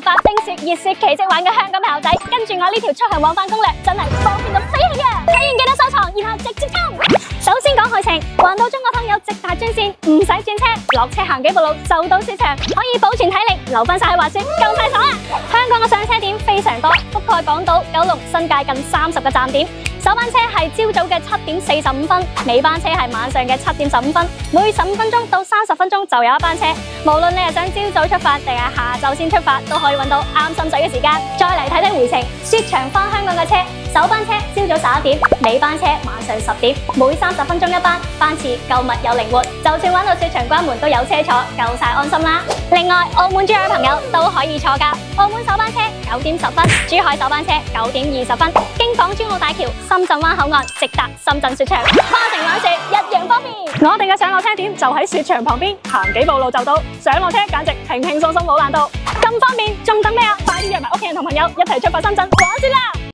辦法冰雪、熱雪奇蹟玩嘅香港朋友仔，跟住我呢條出行往返攻略，真係方便到飛起啊！睇完記得收藏，然後直接衝。首先講去程，環島中國通有直達專線，唔使轉車，落車行幾步路就到雪場，可以保存體力，留翻晒去滑雪，夠晒爽啊！香港嘅上車點非常多，覆蓋港島、九龍、新界近30個站點。首班車係朝早嘅7點45分，尾班車係晚上嘅7點15分，每15分鐘到30分鐘就有一班車。無論你係想朝早出發定係下晝先出發，都可以揾到啱心水嘅時間。再嚟睇睇回程，雪場返香港嘅車，首班車朝早11點，尾班車晚上10點，每30分鐘一班，班次夠密又靈活，就算玩到雪場關門都有車坐，夠晒安心啦。另外，澳門珠海朋友都可以坐㗎，澳門首班車9點10分，珠海首班車9點20分，經港珠澳大橋、深圳灣口岸直達深圳雪場，跨城玩雪一樣方便。我哋嘅上落車點就喺雪場旁邊，行幾步路就到，上落車簡直輕輕鬆鬆冇難度，咁方便，仲等咩啊？快啲約埋屋企人同朋友一齊出發深圳玩雪啦！